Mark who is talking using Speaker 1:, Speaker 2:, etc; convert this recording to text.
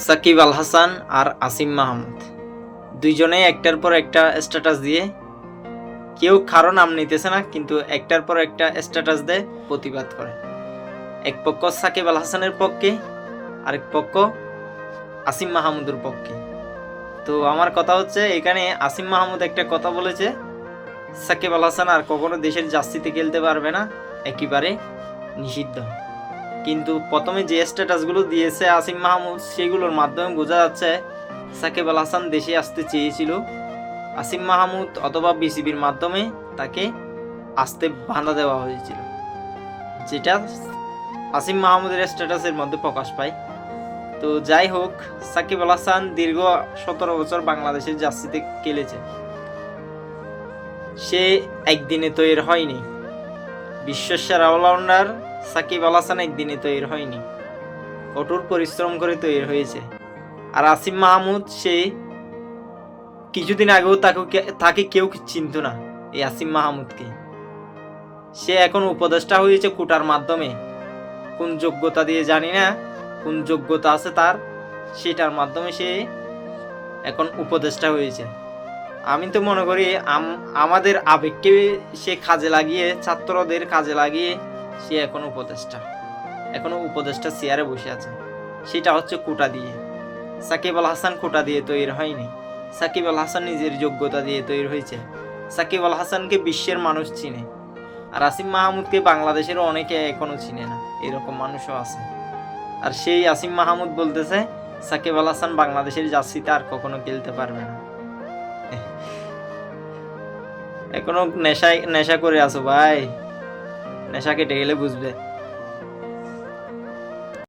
Speaker 1: সাকিব আল হাসান আর আসিম মাহমুদ দুইজনেই একটার পর একটা স্ট্যাটাস দিয়ে কেউ কারো নাম নিতেছে না, কিন্তু একটার পর একটা স্ট্যাটাস দেয়, প্রতিবাদ করে। এক পক্ষ সাকিব আল হাসানের পক্ষে, আরেক পক্ষ আসিম মাহমুদের পক্ষে। তো আমার কথা হচ্ছে, এখানে আসিম মাহমুদ একটা কথা বলেছে, সাকিব আল হাসান আর কখনো দেশের জার্সিতে খেলতে পারবে না, একেবারে নিষিদ্ধ। কিন্তু প্রথমে যে স্ট্যাটাসগুলো দিয়েছে আসিম মাহমুদ, সেগুলোর মাধ্যমে বোঝা যাচ্ছে সাকিব আল হাসান দেশে আসতে চেয়েছিল। আসিম মাহমুদ অথবা বিসিবির মাধ্যমে তাকে আসতে বাধা দেওয়া হয়েছিল, যেটা আসিম মাহমুদের স্ট্যাটাসের মধ্যে প্রকাশ পায়। তো যাই হোক, সাকিব আল হাসান দীর্ঘ 17 বছর বাংলাদেশের জার্সিতে খেলেছে। সে একদিনে তৈরি হয়নি। বিশ্বসেরা অলরাউন্ডার সাকিব আল হাসান একদিনে তৈরি হয়নি, কঠোর পরিশ্রম করে তৈরি হয়েছে। আর আসিম মাহমুদ, সে কিছুদিন আগেও তাকে কেউ চিনত না, এই আসিম মাহমুদকে। সে এখন উপদেষ্টা হয়েছে কোটার মাধ্যমে। কোন যোগ্যতা দিয়ে জানি না, কোন যোগ্যতা আছে তার, সেটার মাধ্যমে সে এখন উপদেষ্টা হয়েছে। আমি তো মনে করি আমাদের আবেগকে সে কাজে লাগিয়ে, ছাত্রদের কাজে লাগিয়ে সে এখন উপদেষ্টা চেয়ারে বসে আছে। সেটা হচ্ছে কোটা দিয়ে। সাকিব আল হাসান কোটা দিয়ে তৈরি হয়নি, সাকিব আল হাসান নিজের যোগ্যতা দিয়ে তৈরি হয়েছে। সাকিব আল হাসানকে বিশ্বের মানুষ চিনে, আর আসিম মাহমুদকে বাংলাদেশের অনেকে এখনো চিনে না, এরকম মানুষও আছে। আর সেই আসিম মাহমুদ বলতেছে সাকিব আল হাসান বাংলাদেশের জার্সিতে আর কখনো খেলতে পারবে না। এখনো নেশা করে আছো ভাই, নেশা কেটে গেলে বুঝবে।